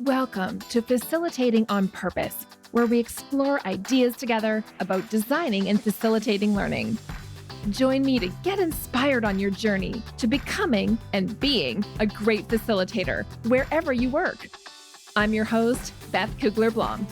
Welcome to Facilitating on Purpose, where we explore ideas together about designing and facilitating learning. Join me to get inspired on your journey to becoming and being a great facilitator wherever you work. I'm your host, Beth Cougler Blom.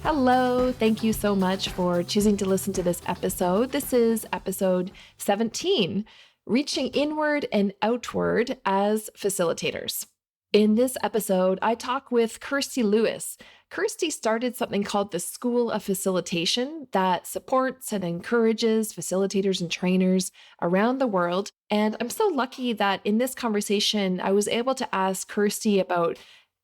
Hello, thank you so much for choosing to listen to this episode. This is episode 17, Reaching Inward and Outward as Facilitators. In this episode, I talk with Kirsty Lewis. Kirsty started something called the School of Facilitation that supports and encourages facilitators and trainers around the world. And I'm so lucky that in this conversation, I was able to ask Kirsty about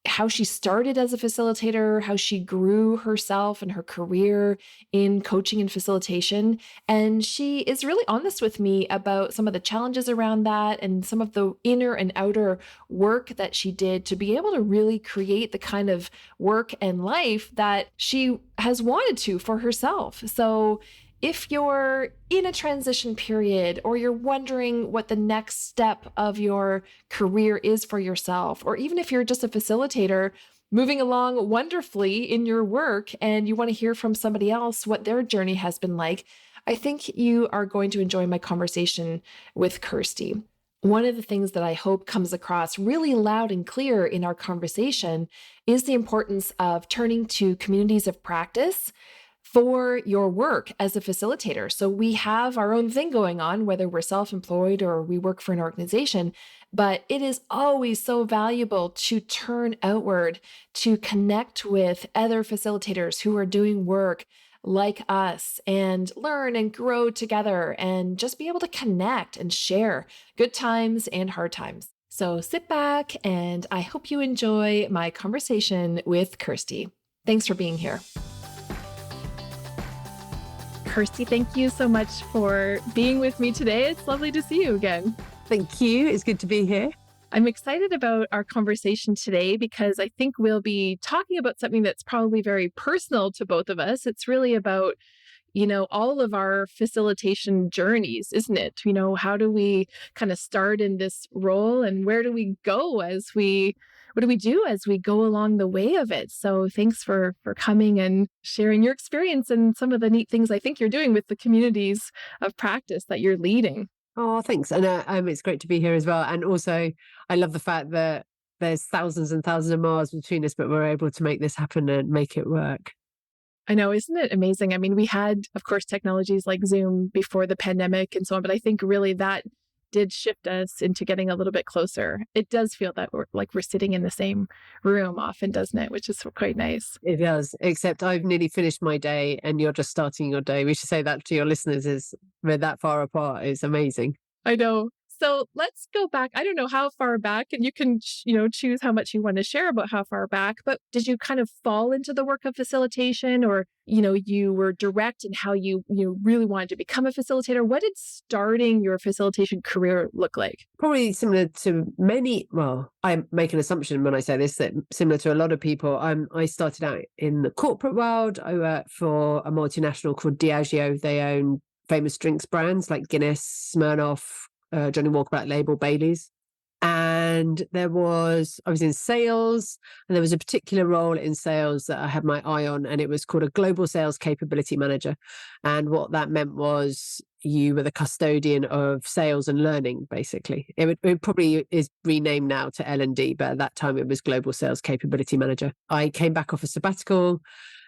how she started as a facilitator, how she grew herself and her career in coaching and facilitation. And she is really honest with me about some of the challenges around that and some of the inner and outer work that she did to be able to really create the kind of work and life that she has wanted to for herself. So if you're in a transition period, or you're wondering what the next step of your career is for yourself, or even if you're just a facilitator moving along wonderfully in your work and you want to hear from somebody else what their journey has been like, I think you are going to enjoy my conversation with Kirsty. One of the things that I hope comes across really loud and clear in our conversation is the importance of turning to communities of practice for your work as a facilitator. So we have our own thing going on, whether we're self-employed or we work for an organization, but it is always so valuable to turn outward, to connect with other facilitators who are doing work like us and learn and grow together and just be able to connect and share good times and hard times. So sit back and I hope you enjoy my conversation with Kirsty. Thanks for being here. Kirsty, thank you so much for being with me today. It's lovely to see you again. Thank you. It's good to be here. I'm excited about our conversation today because I think we'll be talking about something that's probably very personal to both of us. It's really about, all of our facilitation journeys, isn't it? How do we kind of start in this role and where do we go what do we do as we go along the way of it? So thanks for coming and sharing your experience and some of the neat things I think you're doing with the communities of practice that you're leading. Oh, thanks. And it's great to be here as well. And also, I love the fact that there's thousands and thousands of miles between us, but we're able to make this happen and make it work. I know, isn't it amazing? I mean, we had, of course, technologies like Zoom before the pandemic and so on, but I think really that did shift us into getting a little bit closer. It does feel that we're sitting in the same room often, doesn't it? Which is quite nice. It does, except I've nearly finished my day and you're just starting your day. We should say that to your listeners, is we're that far apart. It's amazing. I know. So let's go back. I don't know how far back, and you can, choose how much you want to share about how far back, but did you kind of fall into the work of facilitation or, you were direct in how you really wanted to become a facilitator? What did starting your facilitation career look like? Probably similar to many, well, I make an assumption when I say this, that similar to a lot of people, I started out in the corporate world. I worked for a multinational called Diageo. They own famous drinks brands like Guinness, Smirnoff, Johnny Walker Black Label, Baileys. And I was in sales, and there was a particular role in sales that I had my eye on, and it was called a global sales capability manager. And what that meant was you were the custodian of sales and learning, basically. It probably is renamed now to L&D, but at that time it was global sales capability manager. I came back off a sabbatical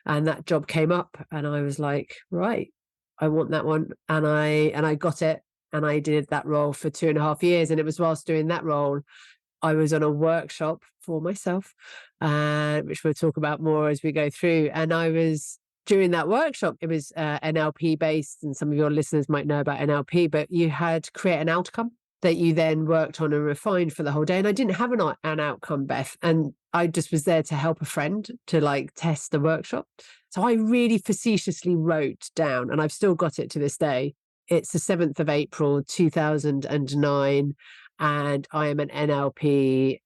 and that job came up and I was like, right, I want that one. And I got it. And I did that role for 2.5 years. And it was whilst doing that role, I was on a workshop for myself, which we'll talk about more as we go through. And I was during that workshop, it was NLP based. And some of your listeners might know about NLP, but you had to create an outcome that you then worked on and refined for the whole day. And I didn't have an outcome, Beth. And I just was there to help a friend to test the workshop. So I really facetiously wrote down, and I've still got it to this day. It's the 7th of April, 2009, and I am an NLP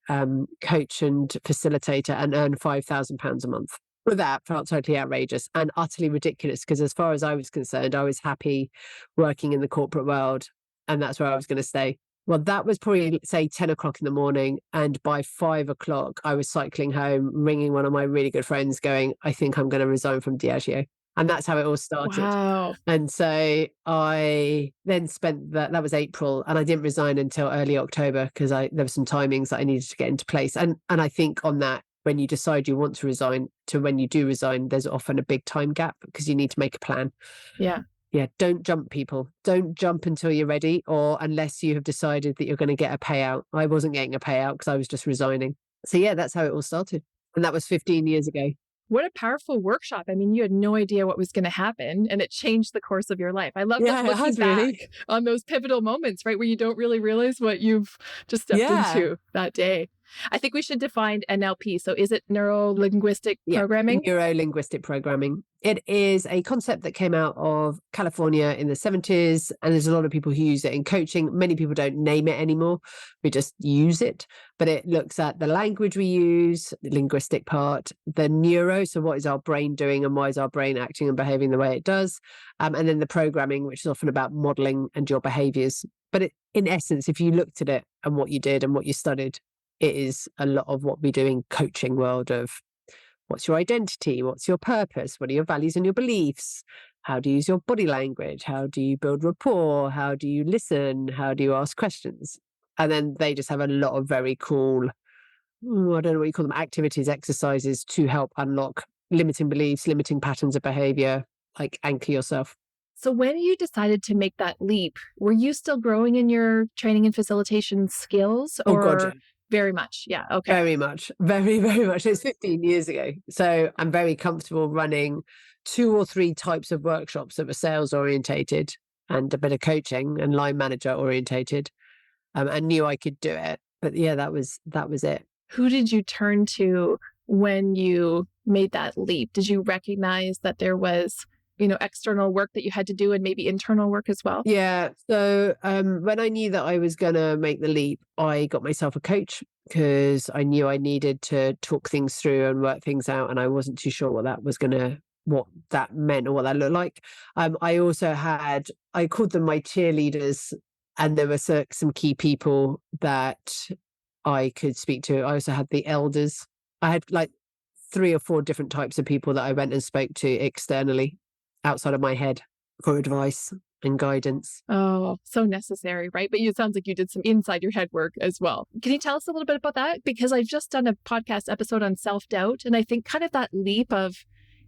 coach and facilitator and earn £5,000 a month. Well, that felt totally outrageous and utterly ridiculous because as far as I was concerned, I was happy working in the corporate world and that's where I was going to stay. Well, that was probably, say, 10 o'clock in the morning. And by 5 o'clock, I was cycling home, ringing one of my really good friends going, I think I'm going to resign from Diageo. And that's how it all started. Wow. And so I then spent that was April, and I didn't resign until early October because there were some timings that I needed to get into place. And I think on that, when you decide you want to resign to when you do resign, there's often a big time gap because you need to make a plan. Yeah. Yeah, don't jump, people. Don't jump until you're ready, or unless you have decided that you're going to get a payout. I wasn't getting a payout because I was just resigning. So yeah, that's how it all started. And that was 15 years ago. What a powerful workshop. I mean, you had no idea what was going to happen, and it changed the course of your life. I love that looking back on those pivotal moments, right, where you don't really realize what you've just stepped into that day. I think we should define NLP. So is it neuro-linguistic programming? Neuro-linguistic programming. It is a concept that came out of California in the 70s, and there's a lot of people who use it in coaching. Many people don't name it anymore. We just use it. But it looks at the language we use, the linguistic part, the neuro, so what is our brain doing and why is our brain acting and behaving the way it does, and then the programming, which is often about modeling and your behaviors. But in essence, if you looked at it and what you did and what you studied, it is a lot of what we do in coaching world of what's your identity? What's your purpose? What are your values and your beliefs? How do you use your body language? How do you build rapport? How do you listen? How do you ask questions? And then they just have a lot of very cool, I don't know what you call them, activities, exercises to help unlock limiting beliefs, limiting patterns of behavior, like anchor yourself. So when you decided to make that leap, were you still growing in your training and facilitation skills? Oh, God, yeah. Very much. Yeah. Okay. Very much. Very, very much. It's 15 years ago. So I'm very comfortable running 2 or 3 types of workshops that were sales orientated and a bit of coaching and line manager orientated. I knew I could do it. But yeah, that was it. Who did you turn to when you made that leap? Did you recognize that there was, external work that you had to do and maybe internal work as well? Yeah. So when I knew that I was going to make the leap, I got myself a coach because I knew I needed to talk things through and work things out. And I wasn't too sure what that meant or what that looked like. I also I called them my cheerleaders, and there were some key people that I could speak to. I also had the elders. I had like 3 or 4 different types of people that I went and spoke to externally outside of my head for advice and guidance. Oh, so necessary, right? But it sounds like you did some inside your head work as well. Can you tell us a little bit about that? Because I've just done a podcast episode on self-doubt, and I think kind of that leap of,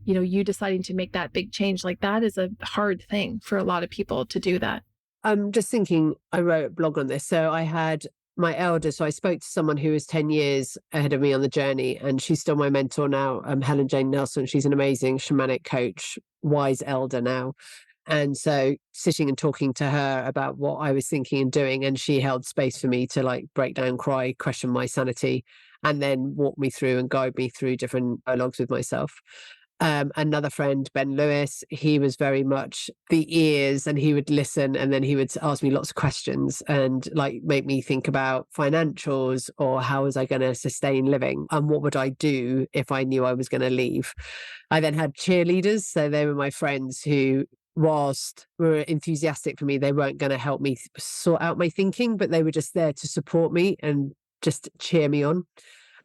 you deciding to make that big change, like that is a hard thing for a lot of people to do that. I'm just thinking, I wrote a blog on this. So I had my elder, so I spoke to someone who was 10 years ahead of me on the journey, and she's still my mentor now, Helen Jane Nelson. She's an amazing shamanic coach, wise elder now. And so sitting and talking to her about what I was thinking and doing, and she held space for me to break down, cry, question my sanity, and then walk me through and guide me through different dialogues with myself. Another friend, Ben Lewis, he was very much the ears, and he would listen, and then he would ask me lots of questions and make me think about financials, or how was I going to sustain living, and what would I do if I knew I was going to leave. I then had cheerleaders, so they were my friends who, whilst were enthusiastic for me, they weren't going to help me sort out my thinking, but they were just there to support me and just cheer me on.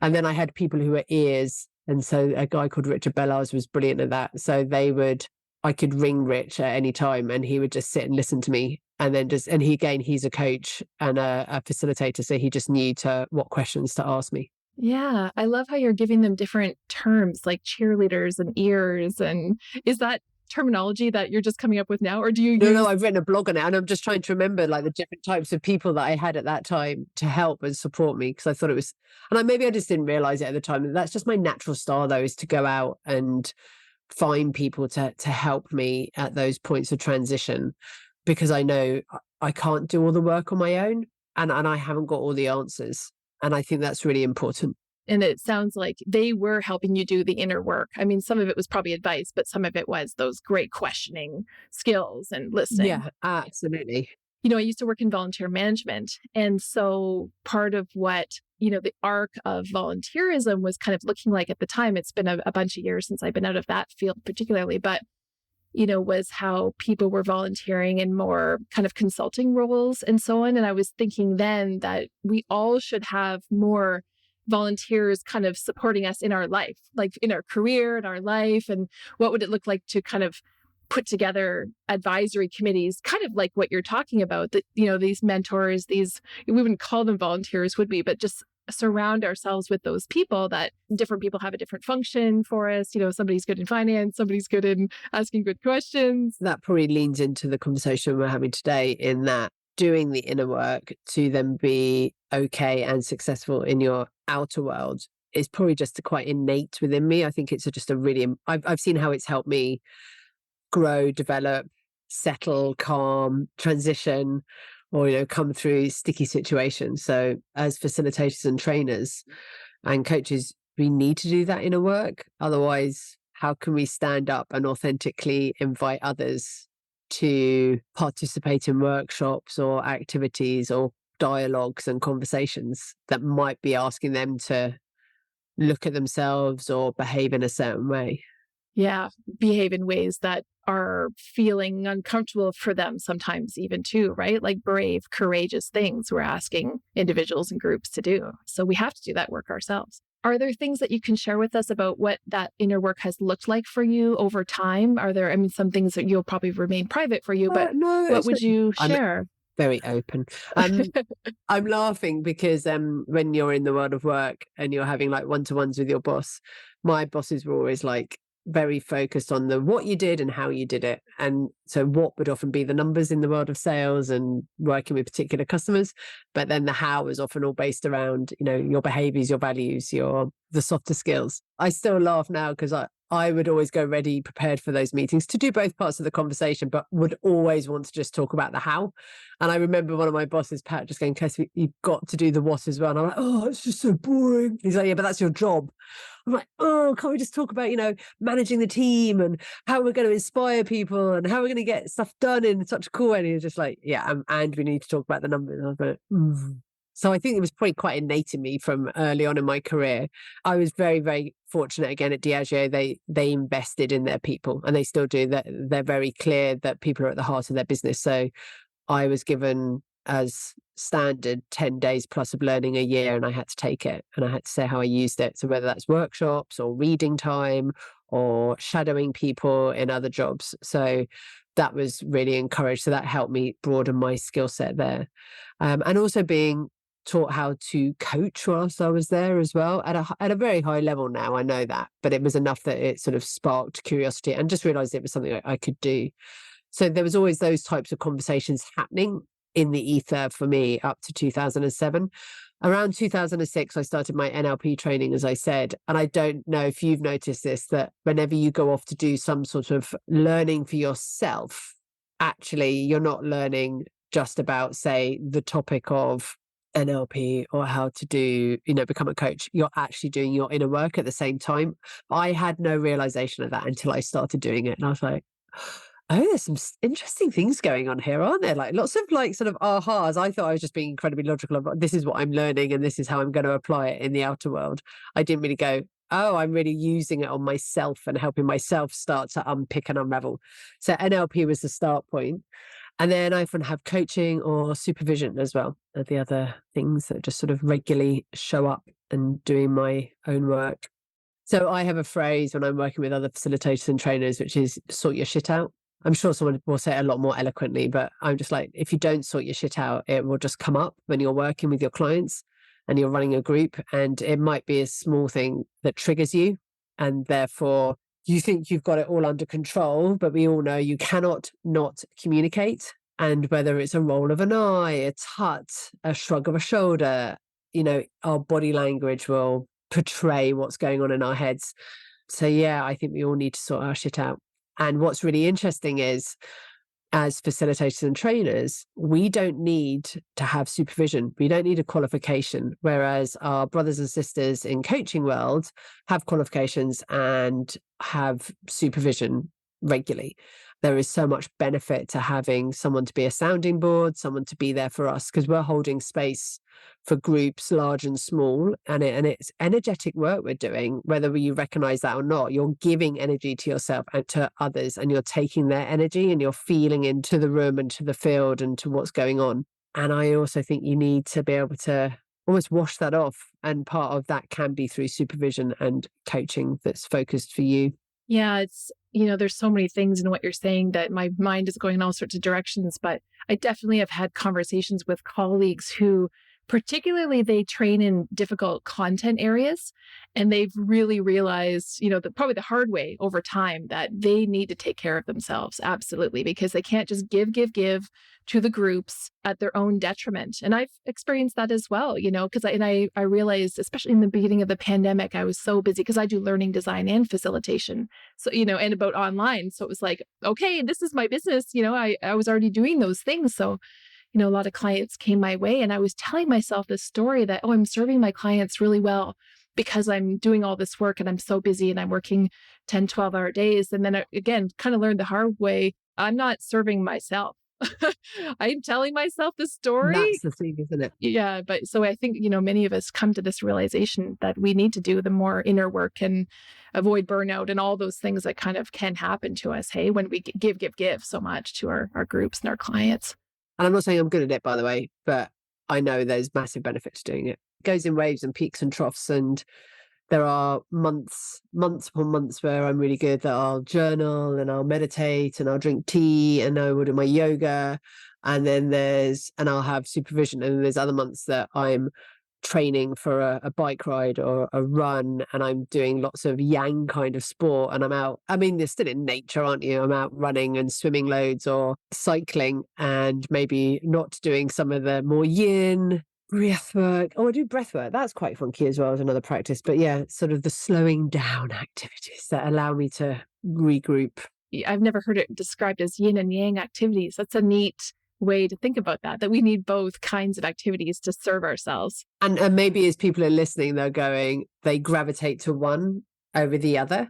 And then I had people who were ears. And so a guy called Richard Bellars was brilliant at that. So I could ring Rich at any time, and he would just sit and listen to me. And then he's a coach and a facilitator. So he just knew what questions to ask me. Yeah. I love how you're giving them different terms like cheerleaders and ears. And is that terminology that you're just coming up with now, or do you No, I've written a blog on it, and I'm just trying to remember the different types of people that I had at that time to help and support me, because I thought it was, and maybe I just didn't realize it at the time. That's just my natural style, though, is to go out and find people to help me at those points of transition, because I know I can't do all the work on my own, and I haven't got all the answers, and I think that's really important. And it sounds like they were helping you do the inner work. I mean, some of it was probably advice, but some of it was those great questioning skills and listening. Yeah, absolutely. I used to work in volunteer management. And so part of what, the arc of volunteerism was kind of looking like at the time, it's been a bunch of years since I've been out of that field particularly, but was how people were volunteering in more kind of consulting roles and so on. And I was thinking then that we all should have more volunteers kind of supporting us in our life, like in our career, in our life. And what would it look like to kind of put together advisory committees, kind of like what you're talking about, that, these mentors, we wouldn't call them volunteers, would we, but just surround ourselves with those people, that different people have a different function for us. Somebody's good in finance, somebody's good in asking good questions. That probably leans into the conversation we're having today, in that doing the inner work to then be okay and successful in your outer world is probably just quite innate within me. I think it's just a really, I've seen how it's helped me grow, develop, settle, calm, transition, or come through sticky situations. So as facilitators and trainers and coaches, we need to do that inner work. Otherwise, how can we stand up and authentically invite others to participate in workshops or activities or dialogues and conversations that might be asking them to look at themselves or behave in a certain way? Yeah, behave in ways that are feeling uncomfortable for them sometimes even too, right? Like brave, courageous things we're asking individuals and groups to do. So we have to do that work ourselves. Are there things that you can share with us about what that inner work has looked like for you over time? Are there, some things that you'll probably remain private for you, but no, what would you share? I'm very open. I'm laughing because when you're in the world of work and you're having like one-to-ones with your boss, my bosses were always like very focused on the what you did and how you did it. And so what would often be the numbers in the world of sales and working with particular customers, but then the how is often all based around, your behaviors, your values, the softer skills. I still laugh now because I would always go ready, prepared for those meetings to do both parts of the conversation, but would always want to just talk about the how. And I remember one of my bosses, Pat, just going, Kirsty, you've got to do the what as well. And I'm like, oh, it's just so boring. He's like, yeah, but that's your job. I'm like, oh, can't we just talk about, managing the team and how we're going to inspire people and how we're going to get stuff done in such a cool way? And he was just like, yeah, and we need to talk about the numbers. And I was like, So I think it was probably quite innate in me from early on in my career. I was very, very fortunate again at Diageo. They invested in their people, and they still do. That they're very clear that people are at the heart of their business. So I was given as standard 10 days plus of learning a year, and I had to take it and I had to say how I used it. So whether that's workshops or reading time or shadowing people in other jobs. So that was really encouraged. So that helped me broaden my skill set there. And also being taught how to coach whilst I was there as well at a very high level now. I know that, but it was enough that it sort of sparked curiosity and just realized it was something I could do. So there was always those types of conversations happening in the ether for me up to 2007. Around 2006, I started my NLP training, as I said. And I don't know if you've noticed this, that whenever you go off to do some sort of learning for yourself, actually, you're not learning just about, say, the topic of NLP or how to do, become a coach. You're actually doing your inner work at the same time. I had no realization of that until I started doing it. And I was like, oh, there's some interesting things going on here, aren't there? Like lots of sort of ahas. I thought I was just being incredibly logical about this is what I'm learning and this is how I'm going to apply it in the outer world. I didn't really go, oh, I'm really using it on myself and helping myself start to unpick and unravel. So NLP was the start point. And then I often have coaching or supervision as well, are the other things that just sort of regularly show up and doing my own work. So I have a phrase when I'm working with other facilitators and trainers, which is sort your shit out. I'm sure someone will say it a lot more eloquently, but I'm just like, if you don't sort your shit out, it will just come up when you're working with your clients and you're running a group, and it might be a small thing that triggers you. And therefore you think you've got it all under control, but we all know you cannot not communicate. And whether it's a roll of an eye, a tut, a shrug of a shoulder, our body language will portray what's going on in our heads. So yeah, I think we all need to sort our shit out. And what's really interesting is, as facilitators and trainers, we don't need to have supervision. We don't need a qualification, whereas our brothers and sisters in coaching world have qualifications and have supervision regularly. there is so much benefit to having someone to be a sounding board, someone to be there for us, because we're holding space for groups large and small, and it's energetic work we're doing, whether you recognize that or not. You're giving energy to yourself and to others, and you're taking their energy and you're feeling into the room and to the field and to what's going on. And I also think you need to be able to almost wash that off, and part of that can be through supervision and coaching that's focused for you. Yeah, it's, there's so many things in what you're saying that my mind is going in all sorts of directions, but I definitely have had conversations with colleagues who particularly they train in difficult content areas, and they've really realized, probably the hard way over time that they need to take care of themselves. Absolutely. Because they can't just give to the groups at their own detriment. And I've experienced that as well, because I realized, especially in the beginning of the pandemic, I was so busy because I do learning design and facilitation. So, and about online. So it was like, okay, this is my business. I was already doing those things. So a lot of clients came my way, and I was telling myself this story that, I'm serving my clients really well because I'm doing all this work and I'm so busy and I'm working 10, 12-hour days. And then again, kind of learned the hard way, I'm not serving myself. I'm telling myself the story. That's the thing, isn't it? Yeah. But so I think, many of us come to this realization that we need to do the more inner work and avoid burnout and all those things that kind of can happen to us. Hey, when we give so much to our groups and our clients. And I'm not saying I'm good at it, by the way, but I know there's massive benefit to doing it. It goes in waves and peaks and troughs. And there are months upon months where I'm really good, that I'll journal and I'll meditate and I'll drink tea and I will do my yoga. And then I'll have supervision. And then there's other months that I'm training for a bike ride or a run, and I'm doing lots of yang kind of sport, and I'm out. I mean, you're still in nature, aren't you? I'm out running and swimming loads or cycling, and maybe not doing some of the more yin breath work. Oh, I do breath work. That's quite funky as well as another practice. But yeah, sort of the slowing down activities that allow me to regroup. I've never heard it described as yin and yang activities. That's a neat way to think about that we need both kinds of activities to serve ourselves. And maybe as people are listening, they gravitate to one over the other.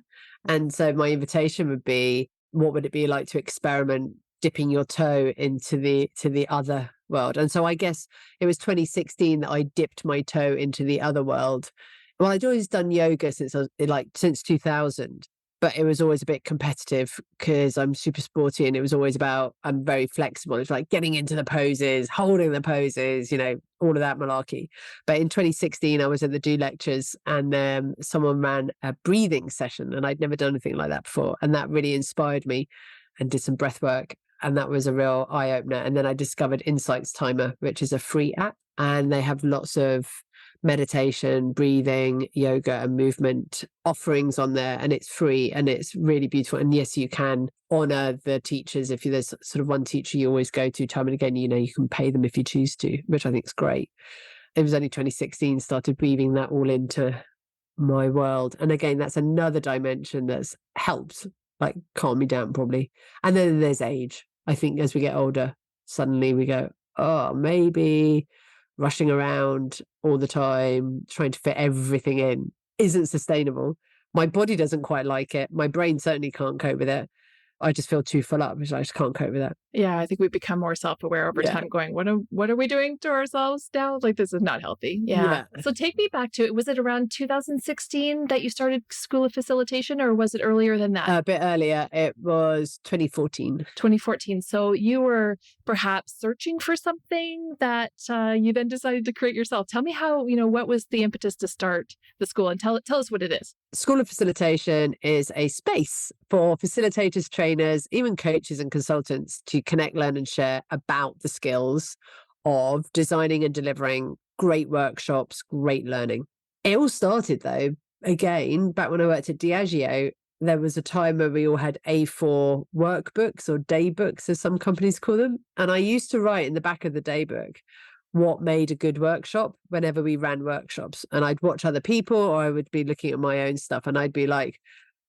And so my invitation would be, what would it be like to experiment dipping your toe into the other world? And so I guess it was 2016 that I dipped my toe into the other world. Well, I'd always done yoga since 2000. But it was always a bit competitive because I'm super sporty, and it was always about, I'm very flexible. It's like getting into the poses, holding the poses, all of that malarkey. But in 2016, I was at the Do Lectures, and someone ran a breathing session, and I'd never done anything like that before. And that really inspired me, and did some breath work. And that was a real eye opener. And then I discovered Insights Timer, which is a free app, and they have lots of meditation, breathing, yoga and movement offerings on there, and it's free and it's really beautiful. And yes, you can honor the teachers. If there's sort of one teacher you always go to time and again, you can pay them if you choose to, which I think is great. It was only 2016 started weaving that all into my world. And again, that's another dimension that's helped like calm me down probably. And then there's age. I think as we get older, suddenly we go, oh, maybe rushing around all the time, trying to fit everything in isn't sustainable. My body doesn't quite like it. My brain certainly can't cope with it. I just feel too full up, which I just can't cope with that. Yeah, I think we become more self-aware over time, going, what are we doing to ourselves now? Like, this is not healthy. Yeah. So take me back to it. Was it around 2016 that you started School of Facilitation, or was it earlier than that? A bit earlier. It was 2014. 2014. So you were perhaps searching for something that you then decided to create yourself. Tell me how, what was the impetus to start the school, and tell us what it is. School of Facilitation is a space for facilitators, trainers, even coaches and consultants to connect, learn and share about the skills of designing and delivering great workshops, great learning. It all started though, again, back when I worked at Diageo, there was a time where we all had A4 workbooks or day books, as some companies call them. And I used to write in the back of the day book what made a good workshop whenever we ran workshops. And I'd watch other people, or I would be looking at my own stuff, and I'd be like,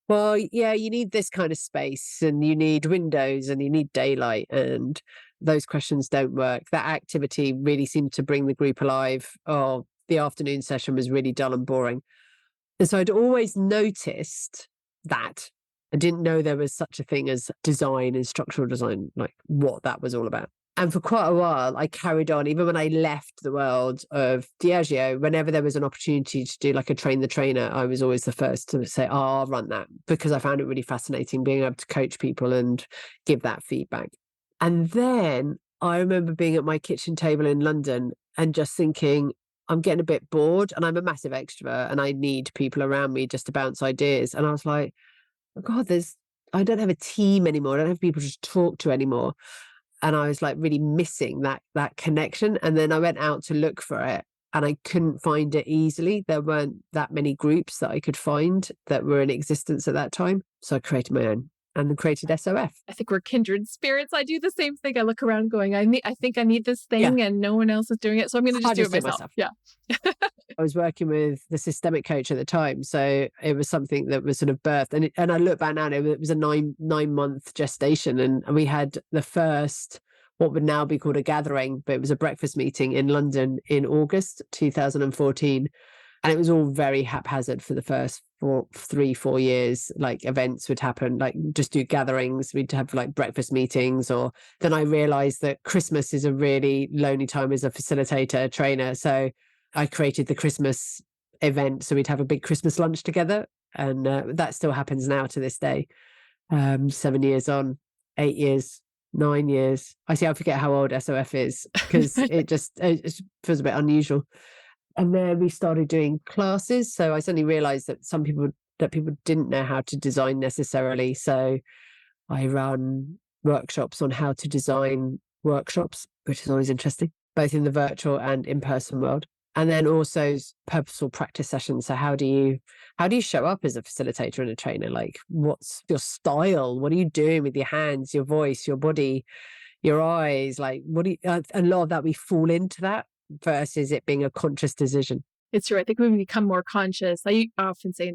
well, yeah, you need this kind of space, and you need windows, and you need daylight, and those questions don't work. That activity really seemed to bring the group alive. Oh, the afternoon session was really dull and boring. And so I'd always noticed that. I didn't know there was such a thing as design and structural design, like what that was all about. And for quite a while, I carried on, even when I left the world of Diageo, whenever there was an opportunity to do like a train the trainer, I was always the first to say, oh, I'll run that, because I found it really fascinating being able to coach people and give that feedback. And then I remember being at my kitchen table in London and just thinking, I'm getting a bit bored, and I'm a massive extrovert and I need people around me just to bounce ideas. And I was like, oh God, I don't have a team anymore. I don't have people to talk to anymore. And I was like really missing that connection. And then I went out to look for it and I couldn't find it easily. There weren't that many groups that I could find that were in existence at that time. So I created my own and then created SOF. I think we're kindred spirits. I do the same thing. I look around going, I think I need this thing and no one else is doing it. So I'm going to just do it myself. Yeah. I was working with the systemic coach at the time. So it was something that was sort of birthed. And I look back now, it was a nine-month gestation. And we had the first, what would now be called a gathering, but it was a breakfast meeting in London in August 2014. And it was all very haphazard for the first 3-4 years. Like events would happen, like just do gatherings. We'd have like breakfast meetings. Or then I realized that Christmas is a really lonely time as a facilitator, trainer. So I created the Christmas event. So we'd have a big Christmas lunch together. And that still happens now to this day. 7 years on, 8 years, 9 years. I forget how old SOF is because it feels a bit unusual. And then we started doing classes. So I suddenly realized that people didn't know how to design necessarily. So I run workshops on how to design workshops, which is always interesting, both in the virtual and in-person world. And then also purposeful practice sessions. So how do you show up as a facilitator and a trainer? Like, what's your style? What are you doing with your hands, your voice, your body, your eyes? Like, a lot of that we fall into that versus it being a conscious decision. It's true. I think when we become more conscious, I often say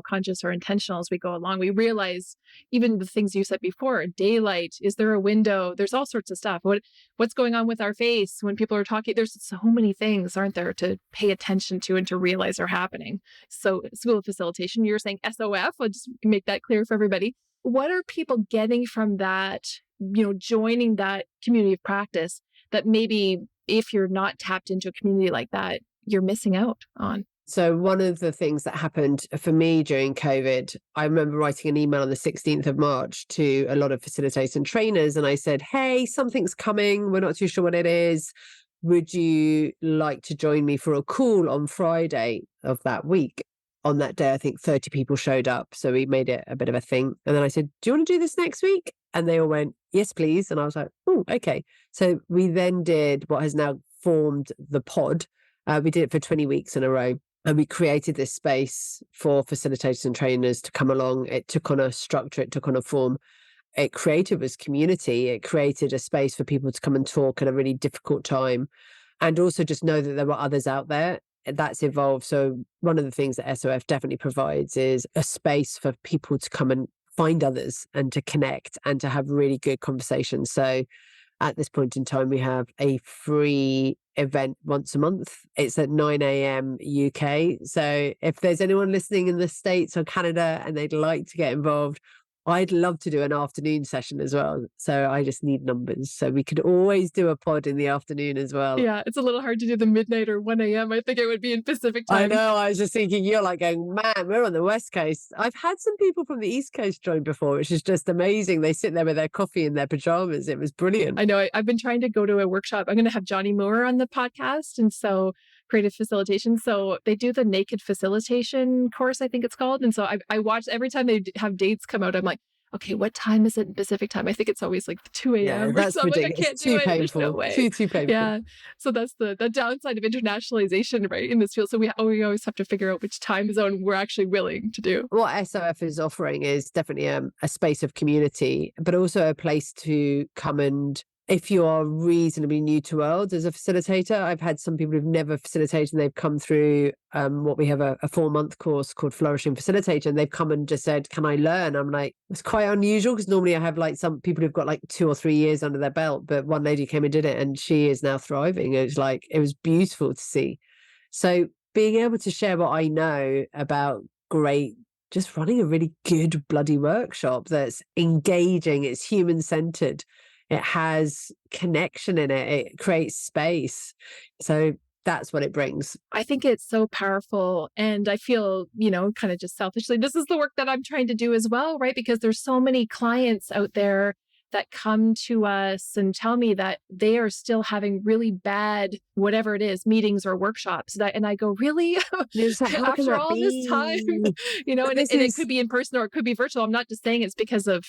conscious or intentional as we go along, we realize even the things you said before, daylight, is there a window? There's all sorts of stuff. What's going on with our face when people are talking? There's so many things, aren't there, to pay attention to and to realize are happening. So School of Facilitation, you're saying SOF, I'll just make that clear for everybody. What are people getting from that, joining that community of practice that maybe if you're not tapped into a community like that, you're missing out on? So one of the things that happened for me during COVID, I remember writing an email on the 16th of March to a lot of facilitators and trainers. And I said, hey, something's coming. We're not too sure what it is. Would you like to join me for a call on Friday of that week? On that day, I think 30 people showed up. So we made it a bit of a thing. And then I said, do you want to do this next week? And they all went, yes, please. And I was like, oh, okay. So we then did what has now formed the pod. We did it for 20 weeks in a row. And we created this space for facilitators and trainers to come along. It took on a structure. It took on a form. It created was community. It created a space for people to come and talk at a really difficult time. And also just know that there were others out there. That's evolved. So one of the things that SOF definitely provides is a space for people to come and find others and to connect and to have really good conversations. So at this point in time, we have a free event once a month. It's at 9 a.m. UK. So if there's anyone listening in the States or Canada and they'd like to get involved, I'd love to do an afternoon session as well. So I just need numbers. So we could always do a pod in the afternoon as well. Yeah, it's a little hard to do the midnight or 1 a.m. I think it would be in Pacific time. I know. I was just thinking, you're like going, man, we're on the West Coast. I've had some people from the East Coast join before, which is just amazing. They sit there with their coffee in their pajamas. It was brilliant. I know. I've been trying to go to a workshop. I'm going to have Johnny Moore on the podcast. And so creative facilitation. So they do the naked facilitation course, I think it's called. And so I watch every time they have dates come out, I'm like, okay, what time is it in Pacific time? I think it's always like 2 a.m. Yeah, that's ridiculous. Like, I can't do it. Painful. There's no way. Too painful. Yeah. So that's the downside of internationalization, right, in this field. So we always have to figure out which time zone we're actually willing to do. What SOF is offering is definitely a space of community, but also a place to come and, if you are reasonably new to world as a facilitator, I've had some people who've never facilitated and they've come through what we have a 4-month course called Flourishing Facilitator, and they've come and just said, can I learn? I'm like, it's quite unusual because normally I have like some people who've got like 2 or 3 years under their belt, but one lady came and did it and she is now thriving. It was beautiful to see. So being able to share what I know about great just running a really good bloody workshop that's engaging, it's human-centered, it has connection in it, it creates space. So that's what it brings. I think it's so powerful. And I feel, kind of just selfishly, this is the work that I'm trying to do as well, right? Because there's so many clients out there that come to us and tell me that they are still having really bad, whatever it is, meetings or workshops. And I go, really? After all this time, and it could be in person or it could be virtual. I'm not just saying it's because of,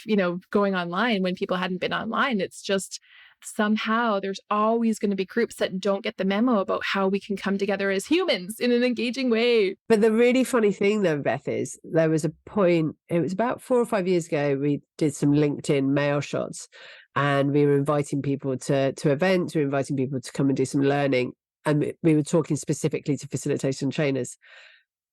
going online when people hadn't been online. It's just somehow there's always going to be groups that don't get the memo about how we can come together as humans in an engaging way. But the really funny thing though, Beth, is there was a point, it was about 4 or 5 years ago, we did some LinkedIn mail shots and we were inviting people to events, we were inviting people to come and do some learning. And we were talking specifically to facilitation trainers.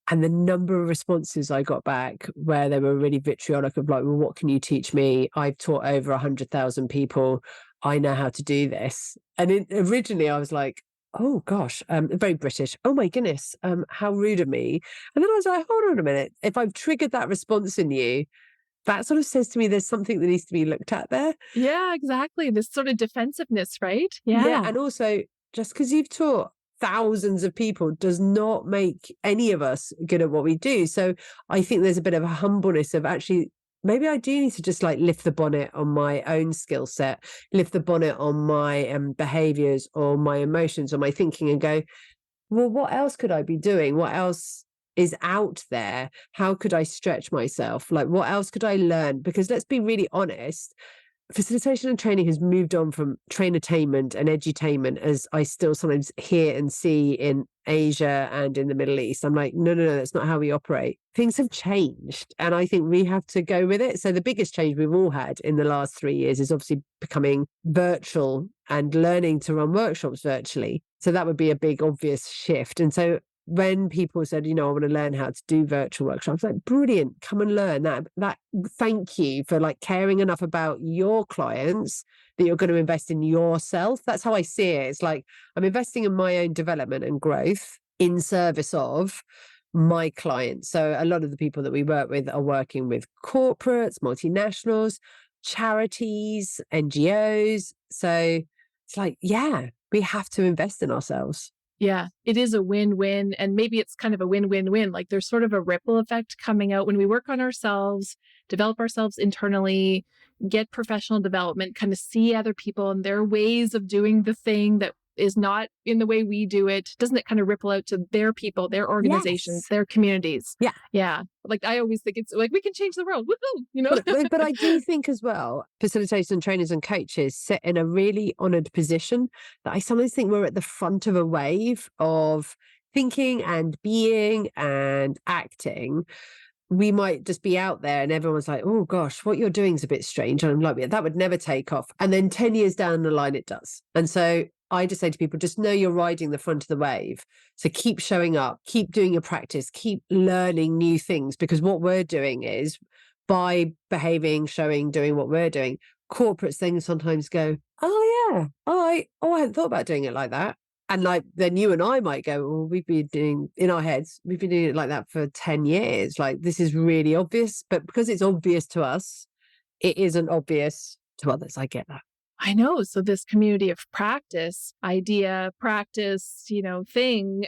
And the number of responses I got back where they were really vitriolic of like, well, what can you teach me? I've taught over 100,000 people. I know how to do this. And originally I was like, oh gosh, very British. Oh my goodness, how rude of me. And then I was like, hold on a minute. If I've triggered that response in you, that sort of says to me there's something that needs to be looked at there. Yeah, exactly. This sort of defensiveness, right? Yeah. And also, just because you've taught thousands of people does not make any of us good at what we do. So I think there's a bit of a humbleness of actually, maybe I do need to just like lift the bonnet on my own skill set, lift the bonnet on my behaviors or my emotions or my thinking and go, well, what else could I be doing? What else is out there? How could I stretch myself? Like, what else could I learn? Because let's be really honest, facilitation and training has moved on from train-attainment and edutainment, as I still sometimes hear and see in Asia and in the Middle East. I'm like, no, that's not how we operate. Things have changed and I think we have to go with it. So the biggest change we've all had in the last 3 years is obviously becoming virtual and learning to run workshops virtually. So that would be a big obvious shift. And so when people said, I want to learn how to do virtual workshops, like, brilliant, come and learn that. Thank you for like caring enough about your clients that you're going to invest in yourself. That's how I see it. It's like I'm investing in my own development and growth in service of my clients. So a lot of the people that we work with are working with corporates, multinationals, charities, NGOs. So it's like, yeah, we have to invest in ourselves. Yeah, it is a win-win. And maybe it's kind of a win-win-win. Like there's sort of a ripple effect coming out when we work on ourselves, develop ourselves internally, get professional development, kind of see other people and their ways of doing the thing that is not in the way we do it. Doesn't it kind of ripple out to their people, their organizations, their communities? Yeah. Yeah. Like I always think it's like, we can change the world. Woohoo! But I do think as well, facilitators and trainers and coaches sit in a really honored position that I sometimes think we're at the front of a wave of thinking and being and acting. We might just be out there and everyone's like, oh gosh, what you're doing is a bit strange. And I'm like, that would never take off. And then 10 years down the line, it does. And so I just say to people, just know you're riding the front of the wave. So keep showing up, keep doing your practice, keep learning new things, because what we're doing is by behaving, showing, doing what we're doing, corporates things sometimes go, oh yeah, I hadn't thought about doing it like that. And like, then you and I might go, well, we've been doing it like that for 10 years. Like, this is really obvious, but because it's obvious to us, it isn't obvious to others. I get that. I know. So this community of practice, idea, practice, thing,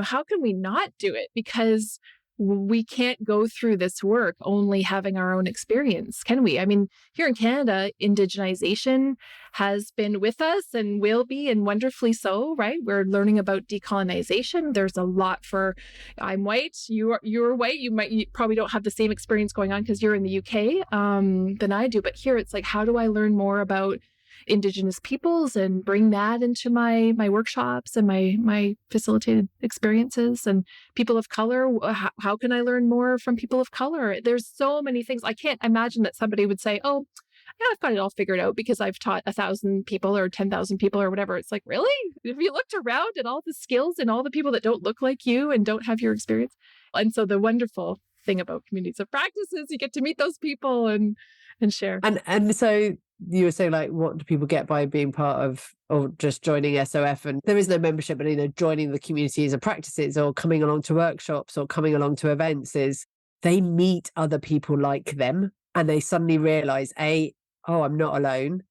how can we not do it? Because we can't go through this work only having our own experience, can we? I mean, here in Canada, indigenization has been with us and will be, and wonderfully so, right? We're learning about decolonization. There's a lot for, I'm white, you're white, you probably don't have the same experience going on because you're in the UK than I do. But here it's like, how do I learn more about Indigenous peoples and bring that into my workshops and my facilitated experiences? And people of color, how can I learn more from people of color? There's so many things. I can't imagine that somebody would say, oh, yeah, I've got it all figured out because I've taught 1,000 people or 10,000 people or whatever. It's like, really? Have you looked around at all the skills and all the people that don't look like you and don't have your experience? And so the wonderful thing about communities of practice is you get to meet those people and share. And so you were saying, like, what do people get by being part of or just joining SOF? And there is no membership, but joining the communities of practices or coming along to workshops or coming along to events is they meet other people like them and they suddenly realize, A, oh, I'm not alone.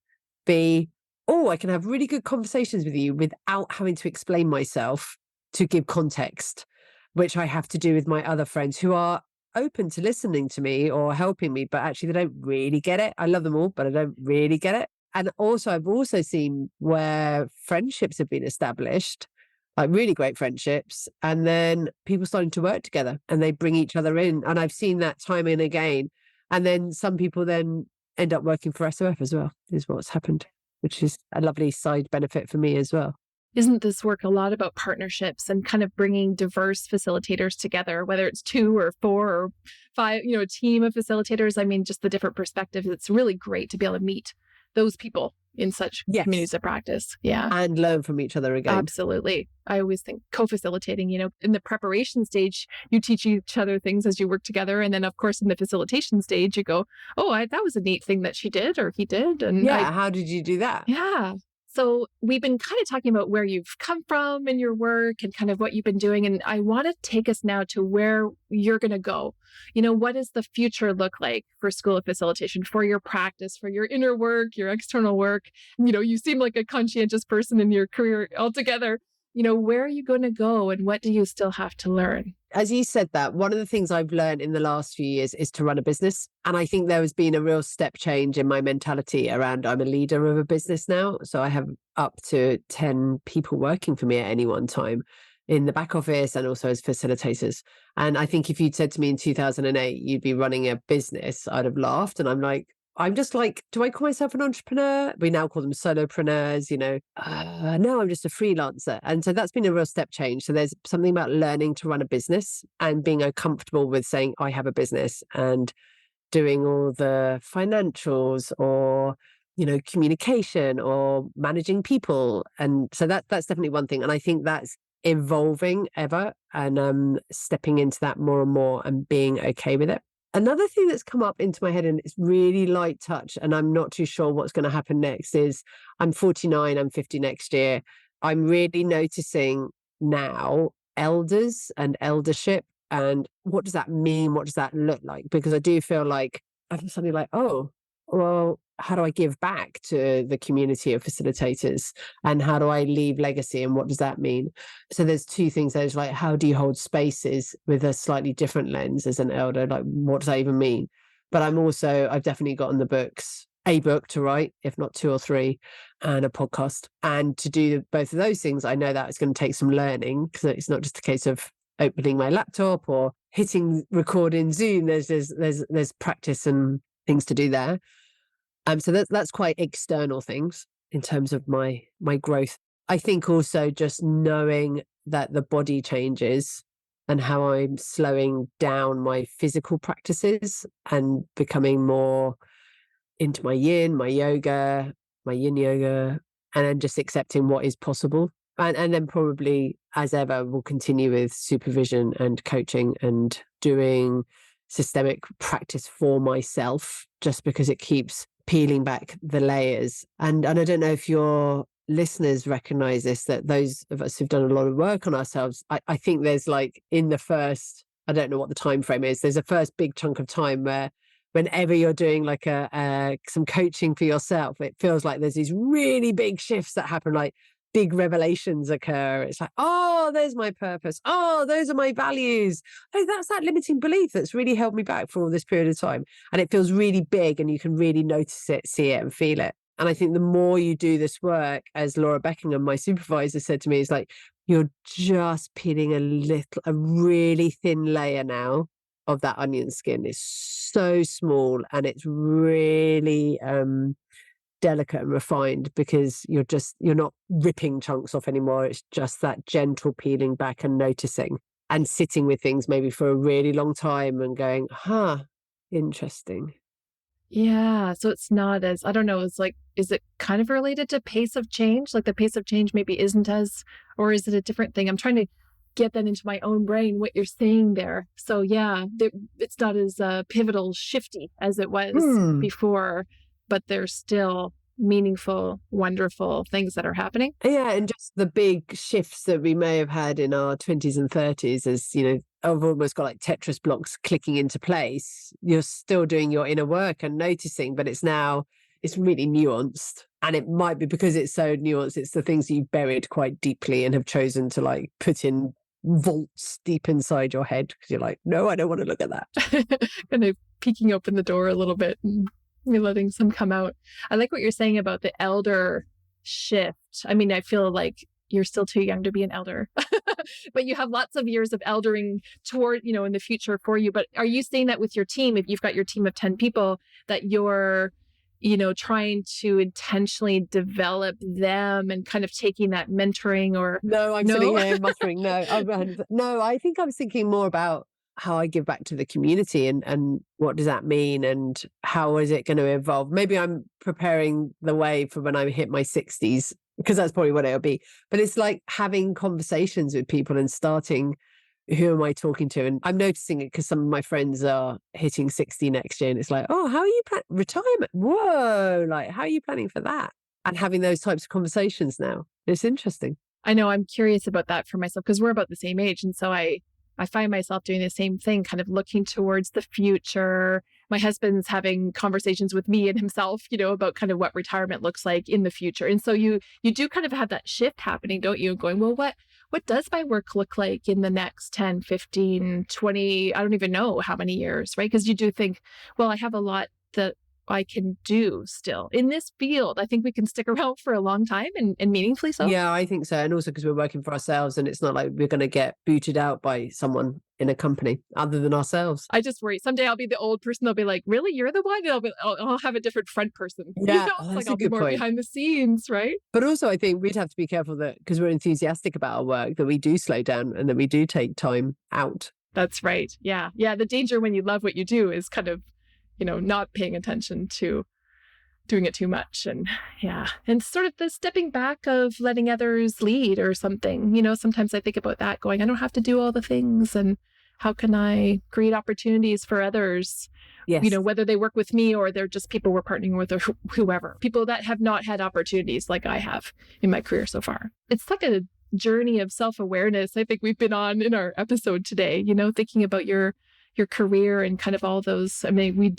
B, oh, I can have really good conversations with you without having to explain myself to give context, which I have to do with my other friends who are open to listening to me or helping me, but actually they don't really get it. I love them all, but I don't really get it. And also, I've also seen where friendships have been established, like really great friendships, and then people starting to work together and they bring each other in. And I've seen that time and again. And then some people then end up working for SOF as well, is what's happened, which is a lovely side benefit for me as well. Isn't this work a lot about partnerships and kind of bringing diverse facilitators together, whether it's 2 or 4 or 5, a team of facilitators? I mean, just the different perspectives. It's really great to be able to meet those people in such communities of practice. Yeah. And learn from each other again. Absolutely. I always think co-facilitating, in the preparation stage, you teach each other things as you work together. And then, of course, in the facilitation stage, you go, oh, that was a neat thing that she did or he did. And how did you do that? Yeah. So we've been kind of talking about where you've come from in your work and kind of what you've been doing. And I want to take us now to where you're going to go. What does the future look like for School of Facilitation, for your practice, for your inner work, your external work? You seem like a conscientious person in your career altogether. Where are you going to go and what do you still have to learn? As you said that, one of the things I've learned in the last few years is to run a business. And I think there has been a real step change in my mentality around I'm a leader of a business now. So I have up to 10 people working for me at any one time in the back office and also as facilitators. And I think if you'd said to me in 2008, you'd be running a business, I'd have laughed. And I'm just like, do I call myself an entrepreneur? We now call them solopreneurs, no, I'm just a freelancer. And so that's been a real step change. So there's something about learning to run a business and being comfortable with saying, I have a business and doing all the financials or, communication or managing people. And so that's definitely one thing. And I think that's evolving ever and stepping into that more and more and being okay with it. Another thing that's come up into my head, and it's really light touch, and I'm not too sure what's going to happen next, is I'm 49, I'm 50 next year. I'm really noticing now elders and eldership and what does that mean? What does that look like? Because I do feel like I'm suddenly like, oh, well, how do I give back to the community of facilitators and how do I leave legacy and what does that mean? So there's two things. There's like, how do you hold spaces with a slightly different lens as an elder? Like, what does that even mean? But I've definitely gotten the books, a book to write, if not 2 or 3, and a podcast. And to do both of those things, I know that it's going to take some learning because it's not just a case of opening my laptop or hitting record in Zoom. There's practice and things to do there. So that's quite external things in terms of my growth. I think also just knowing that the body changes and how I'm slowing down my physical practices and becoming more into my yin yoga, and then just accepting what is possible. And then probably, as ever, we'll continue with supervision and coaching and doing systemic practice for myself, just because it keeps peeling back the layers. And I don't know if your listeners recognize this, that those of us who've done a lot of work on ourselves, I think there's like in the first, I don't know what the time frame is, there's a first big chunk of time where whenever you're doing like some coaching for yourself, it feels like there's these really big shifts that happen, like big revelations occur. It's like, oh, there's my purpose. Oh, those are my values. Oh, that's that limiting belief that's really held me back for all this period of time. And it feels really big and you can really notice it, see it and feel it. And I think the more you do this work, as Laura Beckingham, my supervisor, said to me, is like, you're just peeling a really thin layer now of that onion skin. It's so small and it's really delicate and refined because you're not ripping chunks off anymore. It's just that gentle peeling back and noticing and sitting with things maybe for a really long time and going, interesting. Yeah. So it's not as, I don't know, it's like, is it kind of related to pace of change? Like the pace of change maybe isn't as, or is it a different thing? I'm trying to get that into my own brain, what you're saying there. So yeah, it's not as pivotal, shifty as it was before, but there's still meaningful, wonderful things that are happening. Yeah, and just the big shifts that we may have had in our 20s and 30s as, have almost got like Tetris blocks clicking into place. You're still doing your inner work and noticing, but it's really nuanced. And it might be because it's so nuanced, it's the things you've buried quite deeply and have chosen to like put in vaults deep inside your head because you're like, no, I don't want to look at that. Kind of peeking open the door a little bit and letting some come out. I like what you're saying about the elder shift. I mean, I feel like you're still too young to be an elder, but you have lots of years of eldering toward, in the future for you. But are you saying that with your team, if you've got your team of 10 people, that you're, trying to intentionally develop them and kind of taking that mentoring or... No, I'm sitting here muttering, no. No, I think I was thinking more about how I give back to the community and what does that mean and how is it going to evolve? Maybe I'm preparing the way for when I hit my 60s, because that's probably what it'll be. But it's like having conversations with people and starting, who am I talking to? And I'm noticing it because some of my friends are hitting 60 next year. And it's like, oh, how are you retirement? Whoa, like, how are you planning for that? And having those types of conversations now. It's interesting. I know, I'm curious about that for myself because we're about the same age. And so I find myself doing the same thing, kind of looking towards the future. My husband's having conversations with me and himself, about kind of what retirement looks like in the future. And so you do kind of have that shift happening, don't you? Going, well, what does my work look like in the next 10, 15, 20, I don't even know how many years, right? Because you do think, well, I have a lot that I can do still in this field. I think we can stick around for a long time and meaningfully so. Yeah, I think so. And also because we're working for ourselves and it's not like we're going to get booted out by someone in a company other than ourselves. I just worry someday I'll be the old person. They'll be like, really? You're the one? And I'll have a different front person. Yeah, Like I'll be more behind the scenes, right? But also I think we'd have to be careful that because we're enthusiastic about our work, that we do slow down and that we do take time out. That's right. Yeah. Yeah. The danger when you love what you do is kind of, not paying attention to doing it too much. And sort of the stepping back of letting others lead or something. Sometimes I think about that going, I don't have to do all the things. And how can I create opportunities for others? Yes. Whether they work with me or they're just people we're partnering with or whoever. People that have not had opportunities like I have in my career so far. It's like a journey of self-awareness I think we've been on in our episode today, thinking about your career and kind of all those. I mean, we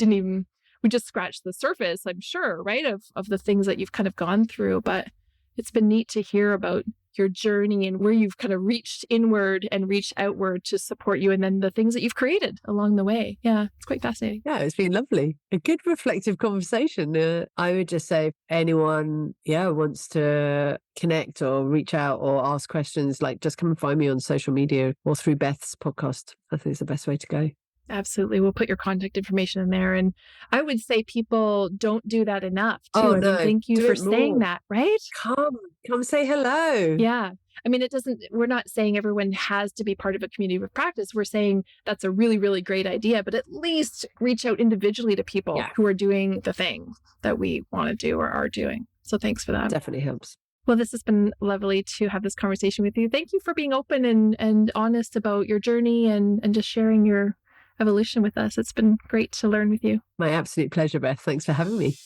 just scratched the surface, I'm sure, right, of the things that you've kind of gone through. But it's been neat to hear about your journey and where you've kind of reached inward and reached outward to support you, and then the things that you've created along the way. Yeah, it's quite fascinating. Yeah, it's been lovely. A good reflective conversation. I would just say if anyone, wants to connect or reach out or ask questions, like just come and find me on social media or through Beth's podcast. I think it's the best way to go. Absolutely. We'll put your contact information in there. And I would say people don't do that enough too. Oh, no. Thank you for saying that, right? Come say hello. Yeah. I mean, we're not saying everyone has to be part of a community of practice. We're saying that's a really, really great idea, but at least reach out individually to people who are doing the thing that we want to do or are doing. So thanks for that. Definitely helps. Well, this has been lovely to have this conversation with you. Thank you for being open and honest about your journey and just sharing your evolution with us. It's been great to learn with you. My absolute pleasure, Beth. Thanks for having me.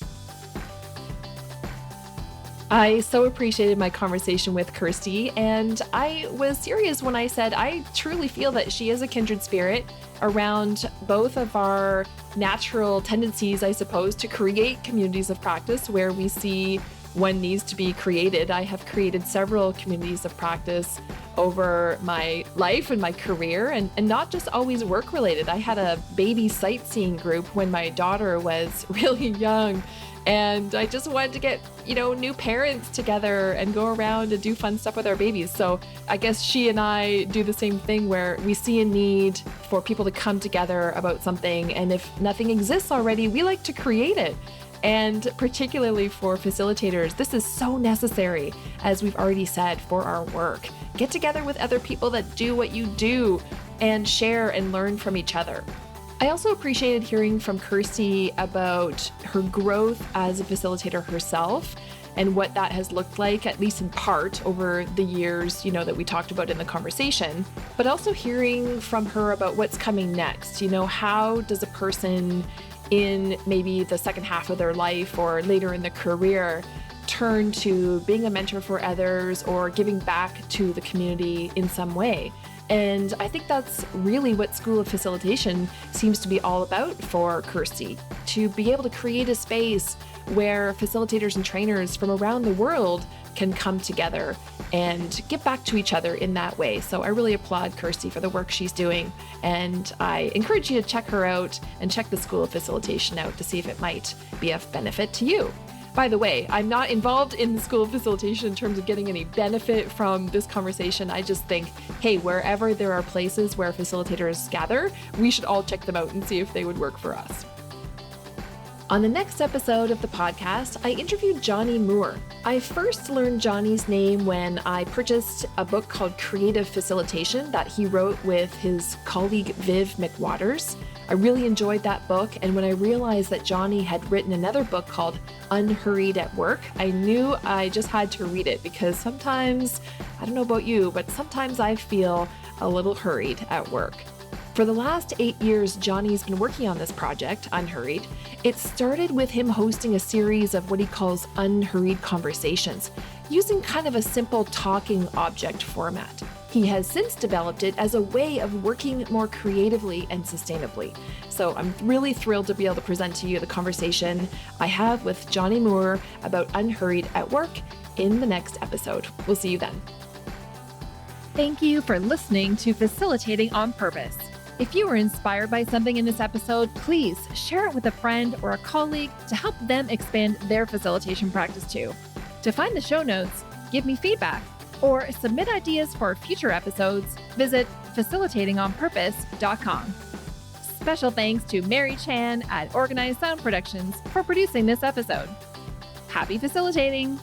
I so appreciated my conversation with Kirsty, and I was serious when I said I truly feel that she is a kindred spirit around both of our natural tendencies, I suppose, to create communities of practice where we see one needs to be created. I have created several communities of practice over my life and my career, and not just always work related. I had a baby sightseeing group when my daughter was really young, and I just wanted to get, new parents together and go around and do fun stuff with our babies. So I guess she and I do the same thing where we see a need for people to come together about something, and if nothing exists already, we like to create it. And particularly for facilitators, this is so necessary, as we've already said, for our work. Get together with other people that do what you do and share and learn from each other. I also appreciated hearing from Kirsty about her growth as a facilitator herself and what that has looked like, at least in part, over the years, that we talked about in the conversation, but also hearing from her about what's coming next. How does a person in maybe the second half of their life or later in the career turn to being a mentor for others or giving back to the community in some way? And I think that's really what School of Facilitation seems to be all about for Kirsty, to be able to create a space where facilitators and trainers from around the world can come together and get back to each other in that way. So I really applaud Kirsty for the work she's doing, and I encourage you to check her out and check the School of Facilitation out to see if it might be of benefit to you. By the way, I'm not involved in the School of Facilitation in terms of getting any benefit from this conversation. I just think, hey, wherever there are places where facilitators gather, we should all check them out and see if they would work for us. On the next episode of the podcast, I interviewed Johnny Moore. I first learned Johnny's name when I purchased a book called Creative Facilitation that he wrote with his colleague Viv McWaters. I really enjoyed that book, and when I realized that Johnny had written another book called Unhurried at Work, I knew I just had to read it because sometimes, I don't know about you, but sometimes I feel a little hurried at work. For the last 8 years, Johnny's been working on this project, Unhurried. It started with him hosting a series of what he calls unhurried conversations, using kind of a simple talking object format. He has since developed it as a way of working more creatively and sustainably. So I'm really thrilled to be able to present to you the conversation I have with Johnny Moore about Unhurried at Work in the next episode. We'll see you then. Thank you for listening to Facilitating on Purpose. If you were inspired by something in this episode, please share it with a friend or a colleague to help them expand their facilitation practice too. To find the show notes, give me feedback, or submit ideas for future episodes, visit facilitatingonpurpose.com. Special thanks to Mary Chan at Organized Sound Productions for producing this episode. Happy facilitating!